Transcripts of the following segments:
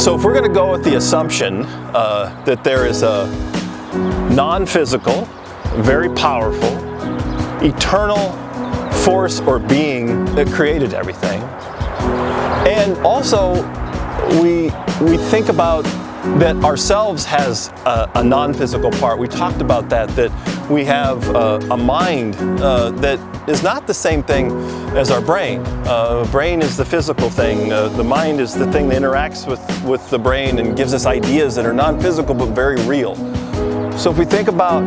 So if we're going to go with the assumption that there is a non-physical, very powerful, eternal force or being that created everything, and also we think about that ourselves has a non-physical part. We talked about that we have a mind that is not the same thing as our brain. Brain is the physical thing. The mind is the thing that interacts with the brain and gives us ideas that are non-physical but very real. So if we think about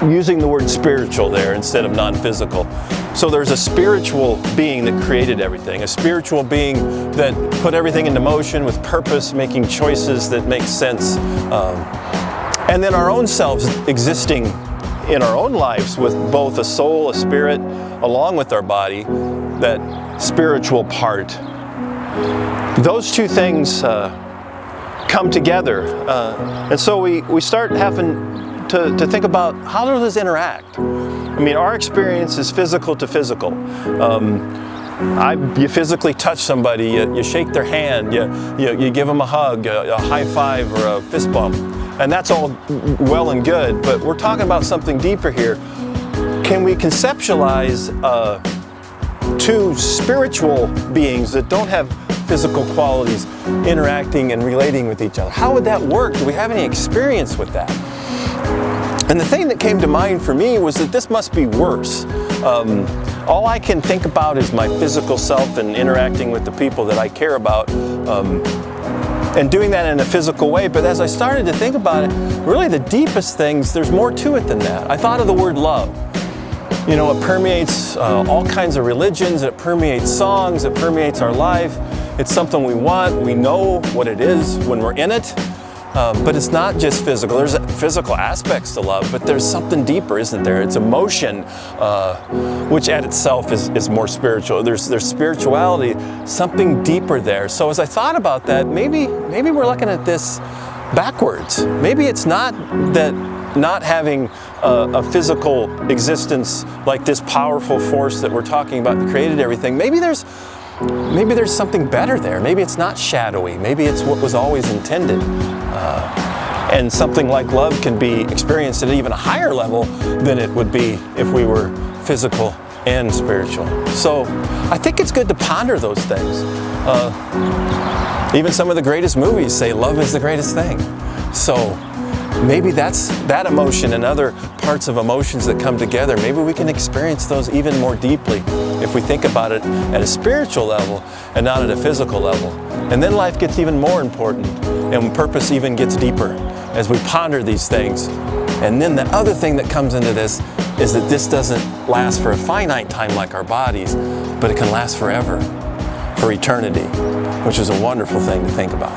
using the word spiritual there instead of non-physical. So there's a spiritual being that created everything, a spiritual being that put everything into motion with purpose, making choices that make sense. And then our own selves existing in our own lives with both a soul, a spirit, along with our body, that spiritual part. Those two things come together. And so we start having to think about how do those interact. I mean, our experience is physical to physical. You physically touch somebody, you shake their hand, you give them a hug, a high five, or a fist bump. And that's all well and good, but we're talking about something deeper here. Can we conceptualize two spiritual beings that don't have physical qualities interacting and relating with each other? How would that work? Do we have any experience with that? And the thing that came to mind for me was that this must be worse. All I can think about is my physical self and interacting with the people that I care about, and doing that in a physical way. But as I started to think about it, really the deepest things, there's more to it than that. I thought of the word love. You know, it permeates all kinds of religions, it permeates songs, it permeates our life. It's something we want, we know what it is when we're in it. But it's not just physical. There's physical aspects to love, but there's something deeper, isn't there? It's emotion, which at itself is more spiritual. There's spirituality, something deeper there. So as I thought about that, maybe we're looking at this backwards. Maybe it's not that not having a physical existence like this powerful force that we're talking about that created everything. Maybe there's something better there. Maybe it's not shadowy. Maybe it's what was always intended. And something like love can be experienced at an even higher level than it would be if we were physical and spiritual. So I think it's good to ponder those things. Even some of the greatest movies say love is the greatest thing. So maybe that's that emotion and other parts of emotions that come together. Maybe we can experience those even more deeply if we think about it at a spiritual level and not at a physical level. And then life gets even more important and purpose even gets deeper as we ponder these things. And then the other thing that comes into this is that this doesn't last for a finite time like our bodies, but it can last forever, for eternity, which is a wonderful thing to think about.